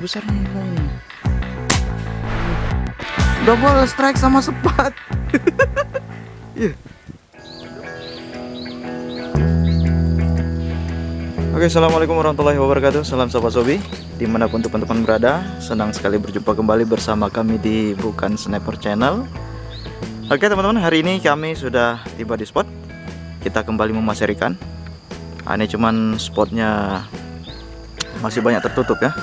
besar nih ini. Double strike sama sepat. Iya. Oke, assalamualaikum warahmatullahi wabarakatuh. Salam sobat sobi, dimanapun teman-teman berada. Senang sekali berjumpa kembali bersama kami di Bukan Sniper Channel. Oke teman-teman, hari ini kami sudah tiba di spot. Kita kembali memasar ikan. Ini cuman spotnya masih banyak tertutup ya.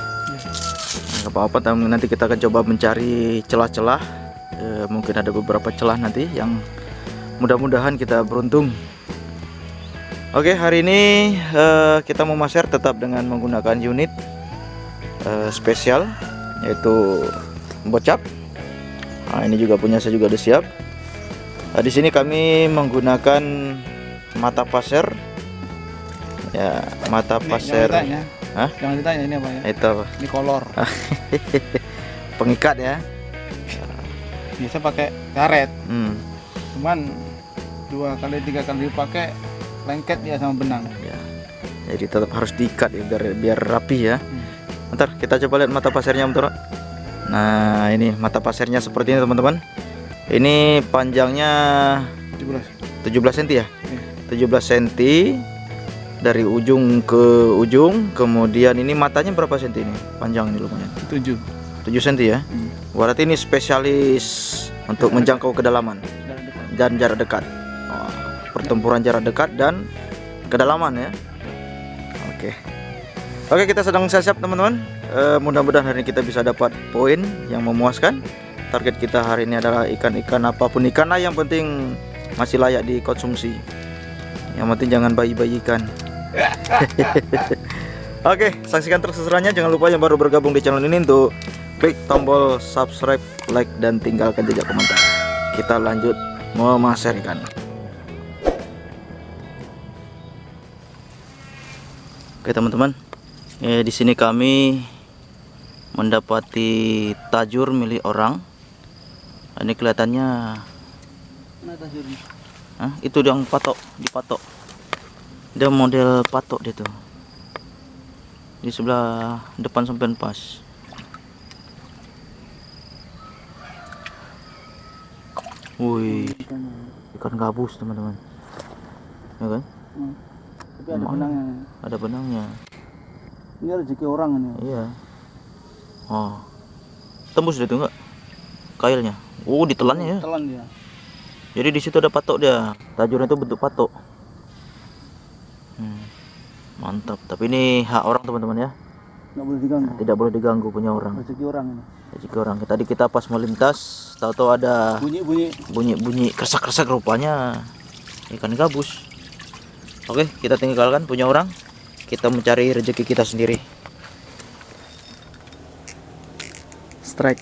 Nggak apa-apa, nanti kita akan coba mencari celah-celah. Mungkin ada beberapa celah nanti yang mudah-mudahan kita beruntung. Oke, hari ini kita memasar tetap dengan menggunakan unit spesial, yaitu bocap. Nah, ini juga punya saya juga udah siap. Di sini kami menggunakan mata pasir. Ya, mata pasir. Jangan ditanya ini apa ya? Itu apa? Ini kolor. Pengikat ya. Bisa pakai karet. Cuman 2 kali 3 kali dipakai lengket dia sama benang. Ya. Jadi tetap harus diikat ya, biar rapi ya. Bentar, kita coba lihat mata pasirnya bentar. Nah, ini mata pasirnya seperti ini teman-teman. Ini panjangnya 17 cm ya. 17 cm dari ujung ke ujung. Kemudian ini matanya berapa cm ini? Panjang ini lumayan. 7 cm ya. Berarti ini spesialis untuk menjangkau kedalaman dan jarak dekat. Pertempuran jarak dekat dan kedalaman ya. Oke, kita sedang siap-siap teman-teman. Mudah-mudahan hari ini kita bisa dapat poin yang memuaskan. Target kita hari ini adalah ikan-ikan, apapun ikannya, yang penting masih layak dikonsumsi. Yang penting jangan bayi-bayikan. Oke, saksikan terus keseruannya. Jangan lupa yang baru bergabung di channel ini untuk klik tombol subscribe, like, dan tinggalkan jejak komentar. Kita lanjut memasar ikan. Oke teman-teman, di sini kami mendapati tajur milik orang. Ini kelihatannya, Mana tajurnya? itu yang dipatok. Dia model patok dia tuh. Di sebelah depan sampean pas. Wih, ikan gabus teman-teman. Ya kan? Tapi ada benangnya. Ada benangnya. Ini rezeki orang ini. Iya. Oh, tembus dia tuh enggak? Kailnya. Oh, ditelannya ya. Telan dia. Jadi di situ ada patok dia. Tajurnya itu bentuk patok. Mantap. Tapi ini hak orang teman-teman ya. Nggak boleh diganggu. Tidak boleh diganggu, punya orang. Rezeki orang ini. Rezeki orang. Tadi kita pas melintas, tahu-tahu ada bunyi kersak-kersak, rupanya ikan gabus. Oke, kita tinggalkan punya orang. Kita mencari rezeki kita sendiri. Strike.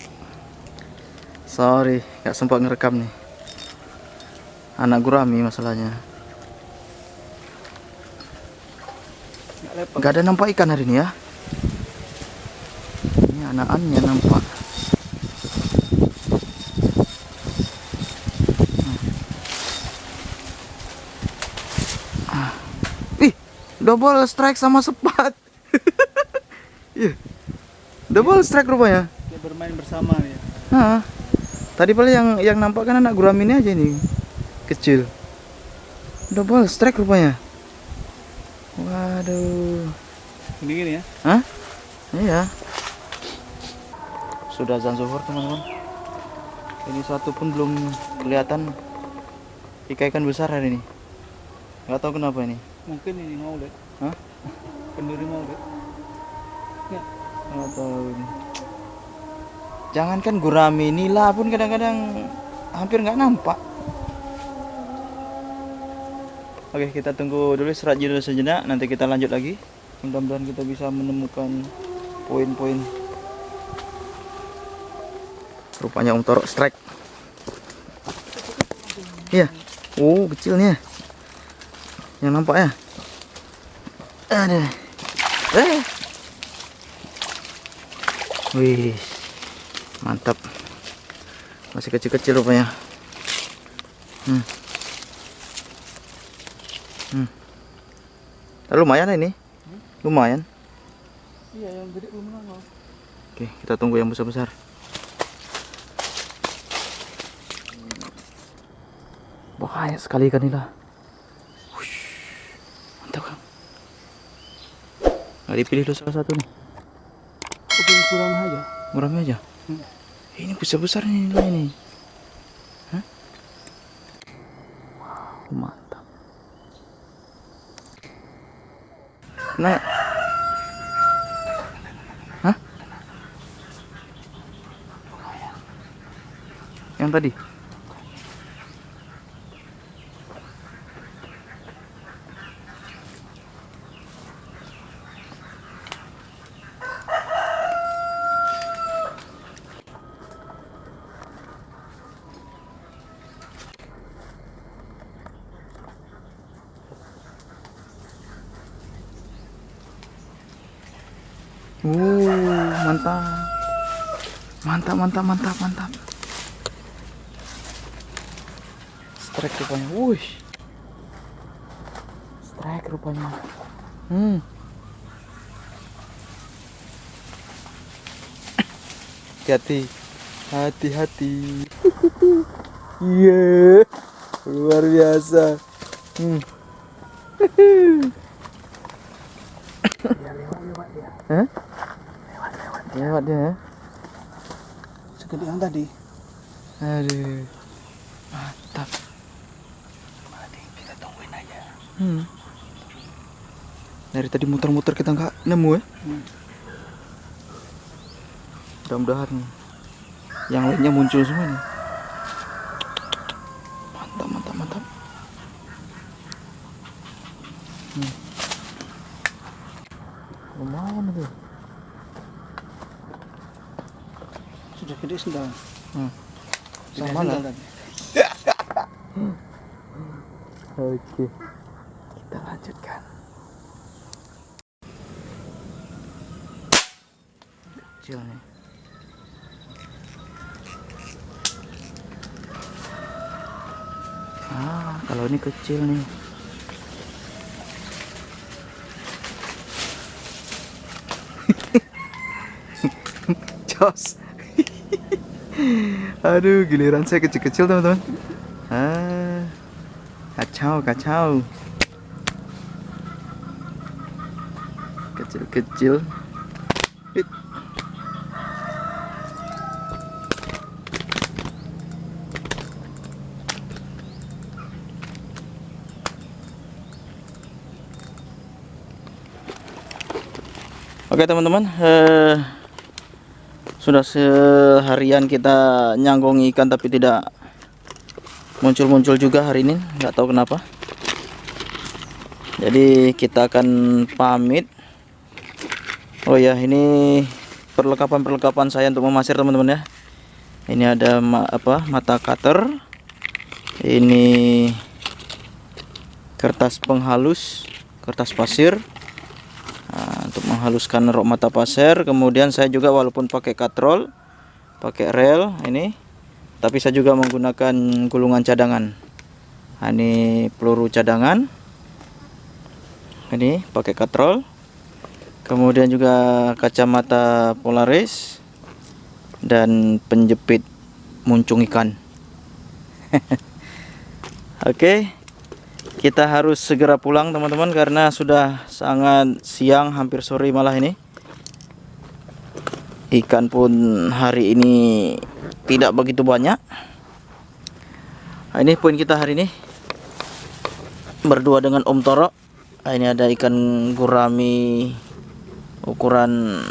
Sorry, gak sempat ngerekam nih. Anak gurami masalahnya. Gak ada nampak ikan hari ini ya. Ini anakannya nampak. Double strike sama sepat. Iya. Double strike rupanya. Dia bermain bersama dia. Tadi paling yang nampak kan anak gurami ini aja nih. Kecil. Double strike rupanya. Waduh. Gini ya. Iya. Sudah azan zuhur teman-teman. Ini satu pun belum kelihatan ikan besar hari ini. Gak tahu kenapa ini. Mungkin ini maulid. Pendiri maulid. Ya. Gak tahu ini. Jangankan gurami, nila pun kadang-kadang hampir nggak nampak. Oke, kita tunggu dulu, istirahat dulu sejenak, nanti kita lanjut lagi. Mudah-mudahan kita bisa menemukan poin-poin. Rupanya Om Torok strike. Iya. Oh, kecilnya. Yang nampak ya. Ada. Wih. Mantap. Masih kecil-kecil rupanya. Lumayan ini. Lumayan. Iya, yang gede belum nongol. Oke, kita tunggu yang besar-besar. Bahaya sekali ikan nila. Wush, mantap Kang. Nggak dipilih dulu salah satu nih. Oke, kurang aja. Muramnya aja. Ini besar-besar nih nila ini. Hah? Wow, mantap. Nah. Hah? Yang tadi? Mantap. Mantap, mantap, mantap, mantap. Strike rupanya. Wuih. Strike rupanya. Hati-hati. Hati-hati. Iya. Luar biasa. Lewat dia. Hah? Lewat dia ya. Segede yang tadi. Aduh. Mantap. Mati, kita tungguin aja. Dari tadi muter-muter kita nggak nemu ya. Mudah-mudahan yang lainnya muncul semua nih. Mantap, mantap, mantap. Lumayan itu. Sudah gede sudah. Sama lah. Oke, kita lanjutkan. Kecil nih. Kalau ini kecil nih. Jos. Aduh, giliran saya kecil-kecil teman-teman. Kacau, kacau. Kecil-kecil. Oke teman-teman, sudah seharian kita nyanggongi ikan tapi tidak muncul-muncul juga hari ini, nggak tahu kenapa. Jadi kita akan pamit. Oh ya, ini perlengkapan saya untuk memasir teman-teman ya. Ini ada mata cutter, ini kertas penghalus, kertas pasir. Untuk menghaluskan rok mata pasir. Kemudian saya juga walaupun pakai katrol, pakai rel ini, tapi saya juga menggunakan gulungan cadangan. Ini peluru cadangan, ini pakai katrol. Kemudian juga kacamata Polaris dan penjepit muncung ikan. Oke. Kita harus segera pulang teman-teman karena sudah sangat siang, hampir sore malah ini. Ikan pun hari ini tidak begitu banyak. Ini poin kita hari ini. Berdua dengan Om Toro. Ini ada ikan gurami ukuran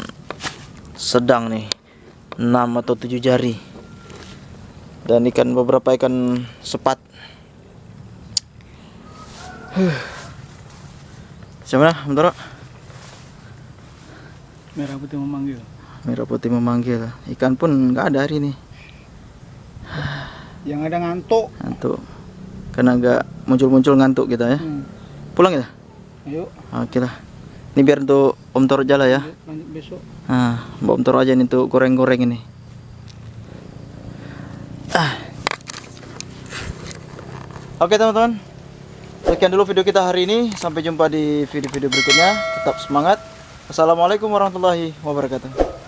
sedang nih. 6 atau 7 jari. Dan beberapa ikan sepat. Siapa Mentoro? Merah putih memanggil. Merah putih memanggil. Ikan pun nggak ada hari ini. Yang ada ngantuk. Ngantuk. Karena nggak muncul-muncul ngantuk kita ya. Pulang kita? Ayo. Oke lah. Ini biar untuk Om Toro aja lah ya. Lanjut besok. Mbak Om Toro aja nih untuk goreng-goreng ini. Oke teman-teman. Sekian dulu video kita hari ini. Sampai jumpa di video-video berikutnya. Tetap semangat. Assalamualaikum warahmatullahi wabarakatuh.